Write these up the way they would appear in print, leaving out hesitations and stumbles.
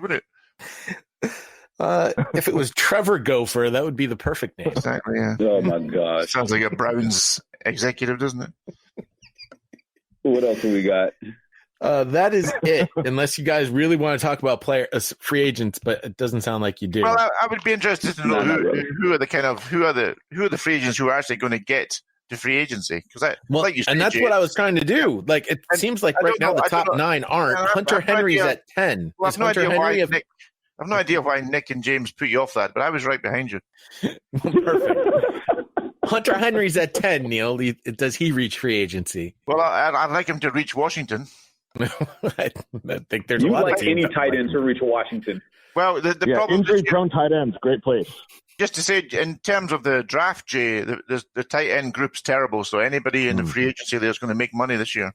wouldn't it? If it was Trevor Gopher, that would be the perfect name. Exactly, yeah. Oh, my gosh. Sounds like a Browns executive, doesn't it? What else do we got? That is it. Unless you guys really want to talk about free agents, but it doesn't sound like you do. Well, I would be interested to know who are the free agents who are actually going to get to free agency. Because that's what I was trying to do. Like it seems like right now the top 9 aren't. Hunter Henry's at 10. Well, I have no idea why Nick and James put you off that, but I was right behind you. Perfect. Hunter Henry's at 10, Neil. Does he reach free agency? Well, I'd like him to reach Washington. I think there's a lot like of teams any tight ends to reach Washington. Well, the problem injury-prone tight ends, great place. Just to say, in terms of the draft, Jay, the tight end group's terrible. So anybody in the free agency there is going to make money this year.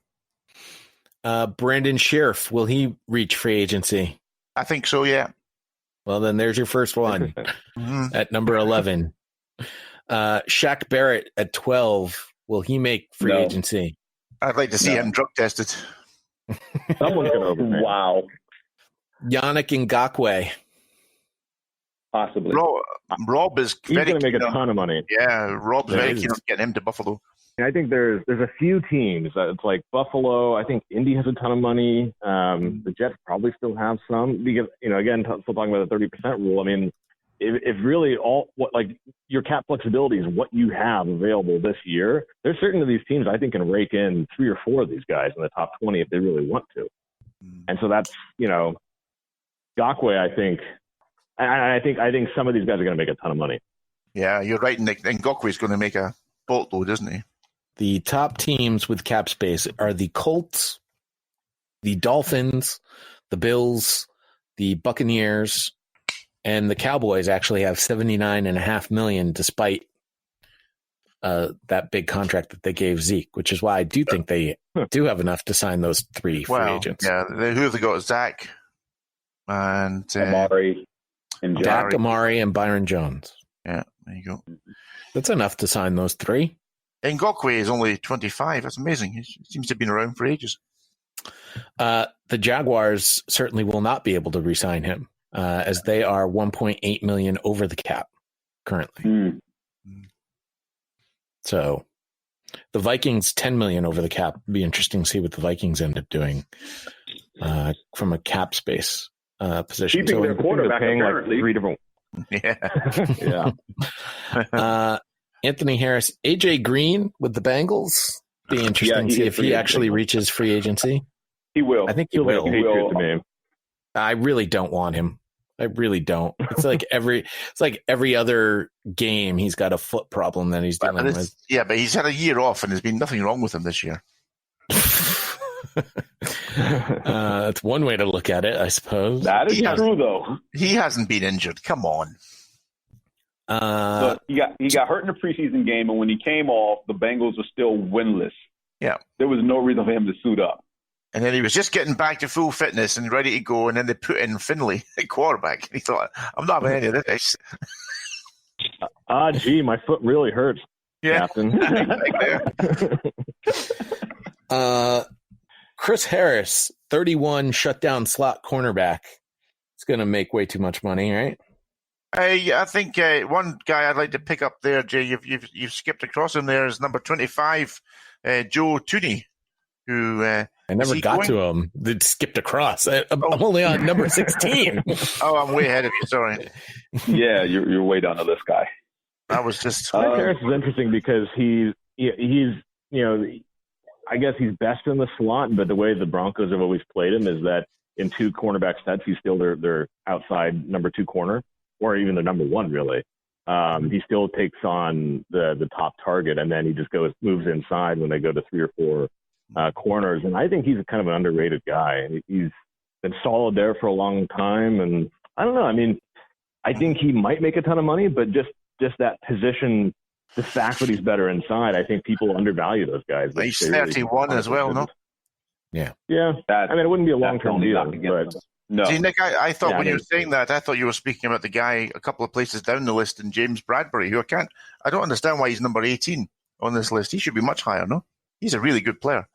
Brandon Scherf, will he reach free agency? I think so, yeah. Well, then there's your first one at number 11. Shaq Barrett at 12. Will he make free agency? I'd like to see him drug tested. Someone's going to overpay. Wow. Yannick Ngakoue. Possibly. Rob is He's going to make a ton of money. Yeah, Rob's very keen on getting him to Buffalo. I think there's a few teams. It's like Buffalo. I think Indy has a ton of money. The Jets probably still have some because, again, still talking about the 30% rule. I mean, if really your cap flexibility is what you have available this year, there's certain of these teams I think can rake in 3 or 4 of these guys in the top 20 if they really want to. And so that's, Ngakoue, I think some of these guys are going to make a ton of money. Yeah, you're right, Nick. Ngakoue is going to make a boatload, isn't he? The top teams with cap space are the Colts, the Dolphins, the Bills, the Buccaneers, and the Cowboys actually have $79.5 million despite that big contract that they gave Zeke, which is why I do think they do have enough to sign those 3 free agents. Yeah, who have they got? Zach and Amari and Dak, Amari, and Byron Jones. Yeah, there you go. That's enough to sign those 3. Ngakoue is only 25. That's amazing. He seems to have been around for ages. The Jaguars certainly will not be able to re-sign him, as they are $1.8 million over the cap currently. So the Vikings $10 million over the cap. It'd be interesting to see what the Vikings end up doing from a cap space position. Keeping their quarterback apparently. Like 3 different. Yeah. Anthony Harris, AJ Green with the Bengals. Be interesting to see if he actually reaches free agency. He will. I think he will. To me. I really don't want him. I really don't. It's like every other game he's got a foot problem that he's dealing with. Yeah, but he's had a year off and there's been nothing wrong with him this year. That's one way to look at it, I suppose. That is true, though. He hasn't been injured. Come on. But he got hurt in the preseason game, and when he came off, the Bengals were still winless. Yeah. There was no reason for him to suit up. And then he was just getting back to full fitness and ready to go, and then they put in Finley at quarterback. He thought, I'm not having any of this. Gee, my foot really hurts, Captain. Chris Harris, 31 shutdown slot cornerback. It's going to make way too much money, right? I think one guy I'd like to pick up there, Jay, you've skipped across him there, is number 25, Joe Tooney, who I never got to him. They skipped across. I'm only on number 16. Oh, I'm way ahead of you. Sorry. Yeah, you're way down to this guy. I was just. Harris is interesting because he's I guess he's best in the slot, but the way the Broncos have always played him is that in 2 cornerback sets, he's still their outside number 2 corner, or even their number 1, really. He still takes on the top target, and then he just moves inside when they go to 3 or 4 corners. And I think he's kind of an underrated guy. He's been solid there for a long time, and I don't know. I mean, I think he might make a ton of money, but just that position, the fact that he's better inside, I think people undervalue those guys. He's 31 really as well, no? Yeah. Yeah. I mean, it wouldn't be a long-term deal, but no. See, Nick, I thought when you were saying that, I thought you were speaking about the guy a couple of places down the list in James Bradbury, who I don't understand why he's number 18 on this list. He should be much higher, no? He's a really good player.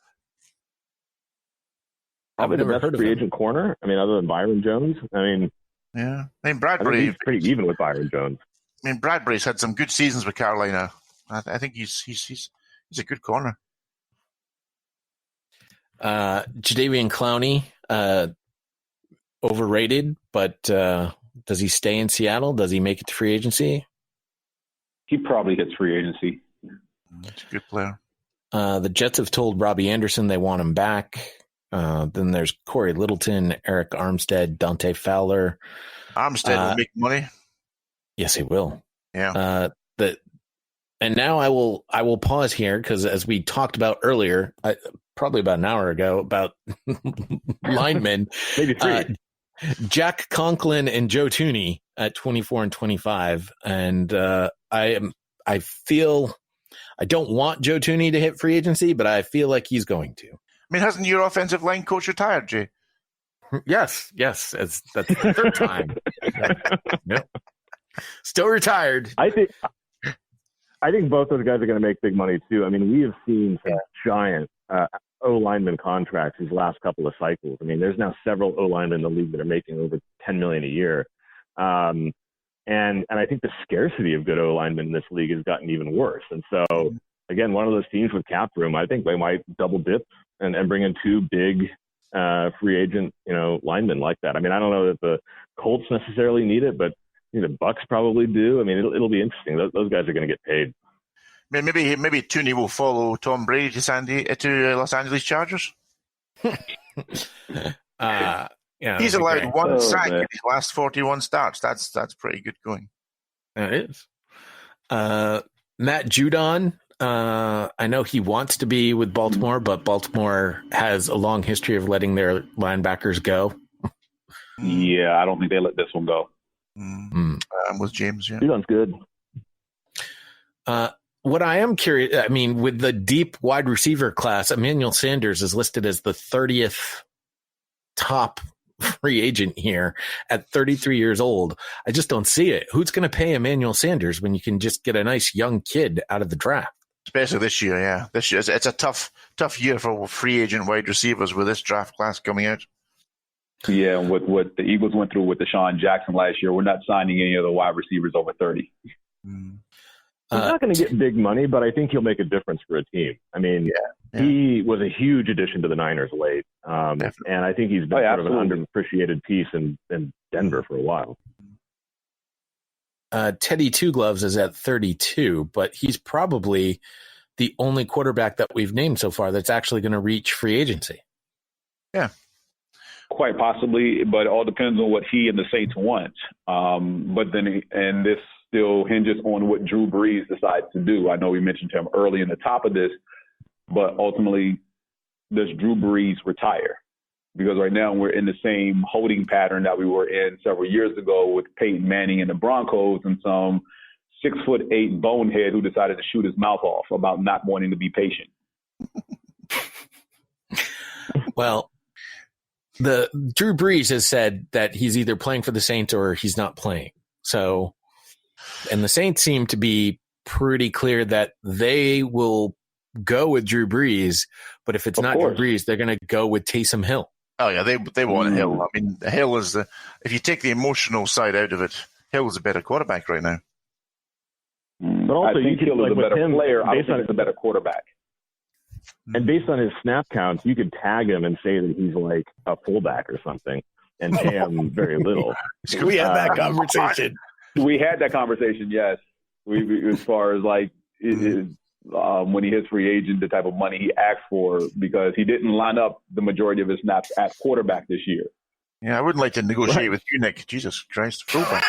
probably the best free agent corner. I mean, other than Byron Jones. I mean, yeah. I mean, Bradbury. he's pretty even with Byron Jones. I mean, Bradbury's had some good seasons with Carolina. I think he's a good corner. Jadeveon Clowney, overrated, but does he stay in Seattle? Does he make it to free agency? He probably hits free agency. That's a good player. The Jets have told Robbie Anderson they want him back. Then there's Corey Littleton, Eric Armstead, Dante Fowler. Armstead will make money. Yes, he will. Yeah. And now I will pause here because as we talked about earlier, probably about an hour ago, about linemen, maybe 3. Jack Conklin and Joe Thuney at 24 and 25, and I feel I don't want Joe Thuney to hit free agency, but I feel like he's going to. I mean, hasn't your offensive line coach retired, Jay? Yes, that's the third time. Yep. Still retired. I think both those guys are going to make big money too. I mean, we have seen some giant O lineman contracts these last couple of cycles. I mean, there's now several O linemen in the league that are making over $10 million a year, and I think the scarcity of good O linemen in this league has gotten even worse. And so, again, one of those teams with cap room, I think they might double dip and bring in 2 big free agent, linemen like that. I mean, I don't know that the Colts necessarily need it, but the Bucks probably do. I mean, it'll be interesting. Those guys are going to get paid. Maybe Thuney will follow Tom Brady to Los Angeles Chargers. Yeah, he's allowed one sack in his last 41 starts. That's pretty good going. That is. Matt Judon. I know he wants to be with Baltimore, but Baltimore has a long history of letting their linebackers go. Yeah, I don't think they let this one go. With James, yeah. Judon's good. What I am curious, I mean, with the deep wide receiver class, Emmanuel Sanders is listed as the 30th top free agent here at 33 years old. I just don't see it. Who's going to pay Emmanuel Sanders when you can just get a nice young kid out of the draft? Especially this year, yeah. This year, it's a tough year for free agent wide receivers with this draft class coming out. Yeah, and what the Eagles went through with Deshaun Jackson last year, we're not signing any of the wide receivers over 30. He's not going to get big money, but I think he'll make a difference for a team. I mean, he was a huge addition to the Niners late, and I think he's been sort of an underappreciated piece in Denver for a while. Teddy Two Gloves is at 32, but he's probably the only quarterback that we've named so far that's actually going to reach free agency. Yeah. Quite possibly, but it all depends on what he and the Saints want. But then, and this still hinges on what Drew Brees decides to do. I know we mentioned him early in the top of this, but ultimately, does Drew Brees retire? Because right now we're in the same holding pattern that we were in several years ago with Peyton Manning and the Broncos and some 6'8" bonehead who decided to shoot his mouth off about not wanting to be patient. Well, the Drew Brees has said that he's either playing for the Saints or he's not playing. So, and the Saints seem to be pretty clear that they will go with Drew Brees, but if it's not Drew Brees, they're going to go with Taysom Hill. Oh yeah, they want Hill. I mean, Hill is if you take the emotional side out of it, Hill is a better quarterback right now. But also, I think Hill is a better player. I think he's a better quarterback. And based on his snap counts, you could tag him and say that he's like a fullback or something and pay him very little. We had that conversation. We had that conversation, yes. We as far as like when he hits free agent, the type of money he asked for, because he didn't line up the majority of his snaps at quarterback this year. Yeah, I wouldn't like to negotiate with you, Nick. Jesus Christ, fullback.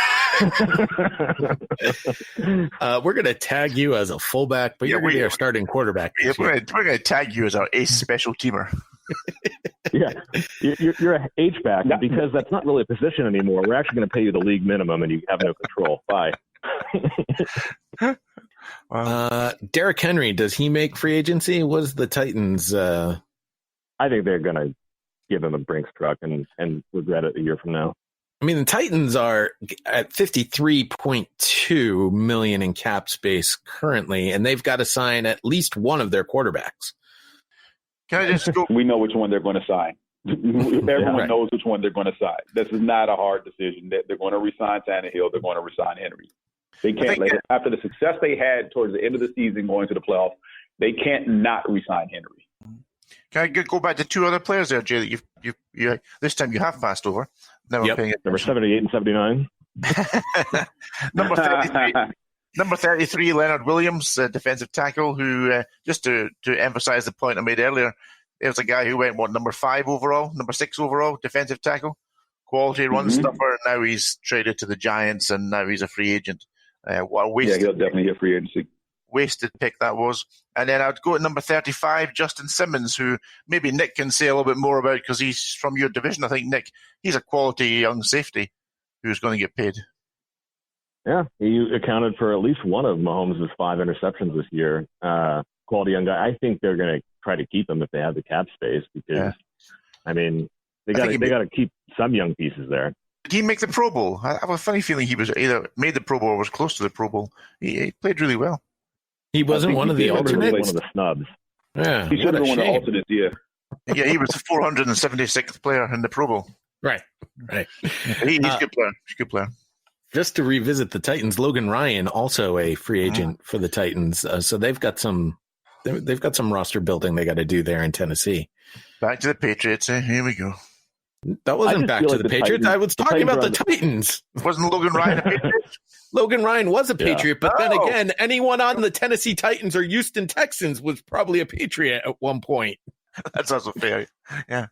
We're going to tag you as a fullback, but you're going to be our starting quarterback. Yeah, we're going to tag you as our ace special teamer. Yeah, you're a H-back, because that's not really a position anymore. We're actually going to pay you the league minimum, and you have no control. Bye. Derrick Henry, does he make free agency? What is the Titans? I think they're going to give him a Brinks truck and regret it a year from now. I mean, the Titans are at $53.2 million in cap space currently, and they've got to sign at least one of their quarterbacks. Can I just go? We know which one they're going to sign. Everyone knows which one they're going to sign. This is not a hard decision. They're going to resign Tannehill. They're going to resign Henry. They can't after the success they had towards the end of the season going to the playoffs, they can't not resign Henry. Can I go back to two other players there, Jay, that you this time you have passed over? Number 78 and 79. Number 33. Number 33, Leonard Williams, defensive tackle, who, just to emphasize the point I made earlier, there was a guy who went, number 5 overall, number 6 overall, defensive tackle, quality run stuffer. Now he's traded to the Giants, and now he's a free agent. What a wasted, he'll definitely hit free agency. Wasted pick that was. And then I'd go at number 35, Justin Simmons, who maybe Nick can say a little bit more about because he's from your division. I think, Nick, he's a quality young safety who's going to get paid. Yeah, he accounted for at least one of Mahomes' 5 interceptions this year. Quality young guy. I think they're going to try to keep him if they have the cap space because, I mean, they got to keep some young pieces there. Did he make the Pro Bowl? I have a funny feeling he was either made the Pro Bowl or was close to the Pro Bowl. He played really well. He wasn't one of the alternates? One of the snubs. Yeah, he should have been one of the alternates, Yeah, he was the 476th player in the Pro Bowl. Right. He's a good player. He's a good player. Just to revisit the Titans, Logan Ryan, also a free agent for the Titans. So they've got some roster building they got to do there in Tennessee. Back to the Patriots. Here we go. That wasn't back to the Patriots. I was talking about the Titans. Wasn't Logan Ryan a Patriot? Logan Ryan was a Patriot, but then again, anyone on the Tennessee Titans or Houston Texans was probably a Patriot at one point. That's also fair. Yeah.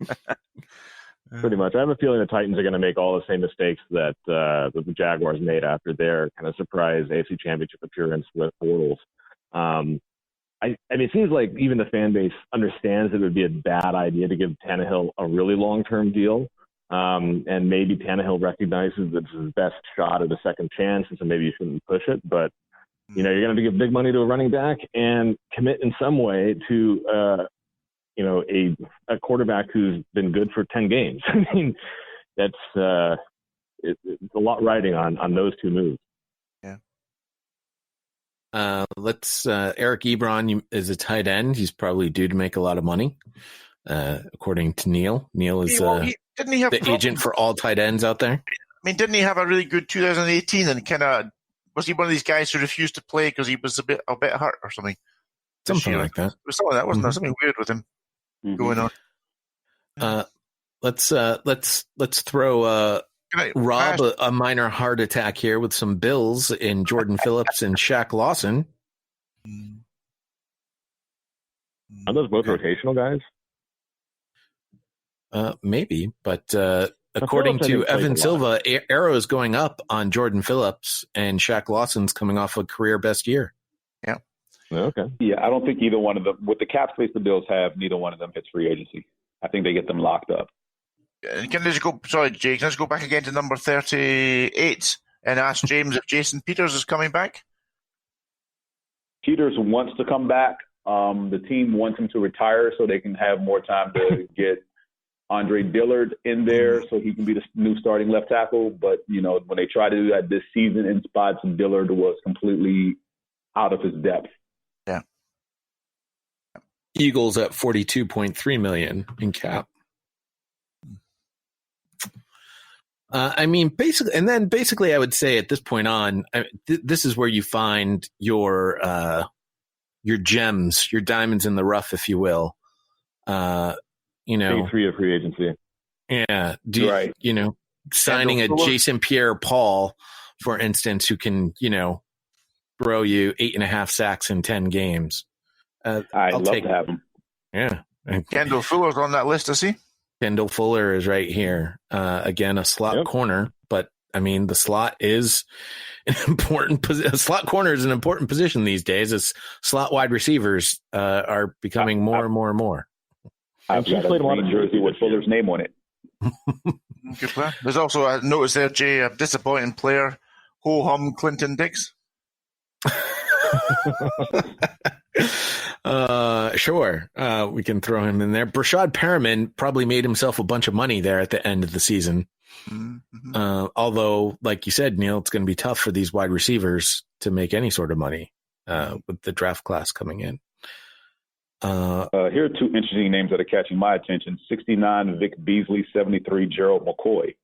Pretty much. I have a feeling the Titans are going to make all the same mistakes that the Jaguars made after their kind of surprise AFC Championship appearance with Bortles. I mean, it seems like even the fan base understands that it would be a bad idea to give Tannehill a really long-term deal. And maybe Tannehill recognizes that it's his best shot at a second chance, and so maybe you shouldn't push it. But, you're going to give big money to a running back and commit in some way to a quarterback who's been good for 10 games. I mean, that's it's a lot riding on those two moves. Yeah. Eric Ebron is a tight end. He's probably due to make a lot of money, according to Neil. Neil is didn't he have the agent for all tight ends out there. I mean, didn't he have a really good 2018 and kind of was he one of these guys who refused to play because he was a bit hurt or something? Something like that. It was something like that, wasn't there? Something weird with him going on. Let's throw Rob a minor heart attack here with some Bills in Jordan Phillips and Shaq Lawson. Are those both rotational guys? Maybe, but according to Evan Silva, arrow is going up on Jordan Phillips, and Shaq Lawson's coming off a career best year. Yeah. Okay. Yeah, I don't think either one of them, with the cap space the Bills have, neither one of them hits free agency. I think they get them locked up. Can I just go? Sorry, Jake. Can I just go back again to number 38 and ask James if Jason Peters is coming back? Peters wants to come back. The team wants him to retire so they can have more time to get Andre Dillard in there so he can be the new starting left tackle. But, when they tried to do that this season in spots, Dillard was completely out of his depth. Yeah. Eagles at $42.3 million in cap. Basically, I would say at this point on, this is where you find your gems, your diamonds in the rough, if you will. Day 3 of free agency. Yeah. Right. Signing a Jason Pierre-Paul, for instance, who can, throw you 8.5 sacks in 10 games. I'd love to have him. Yeah. Kendall Fuller's on that list, is he? Kendall Fuller is right here. Again, a slot corner, but I mean, the slot is an important position. Slot corner is an important position these days as slot wide receivers are becoming more and more and more. I've got a green jersey with Fuller's name on it. Good player. There's also a notice there, Jay, a disappointing player, ho-hum Clinton Dix. Sure. We can throw him in there. Brashad Perriman probably made himself a bunch of money there at the end of the season. Mm-hmm. Although, like you said, Neil, it's going to be tough for these wide receivers to make any sort of money with the draft class coming in. Here are two interesting names that are catching my attention. 69, Vic Beasley. 73, Gerald McCoy.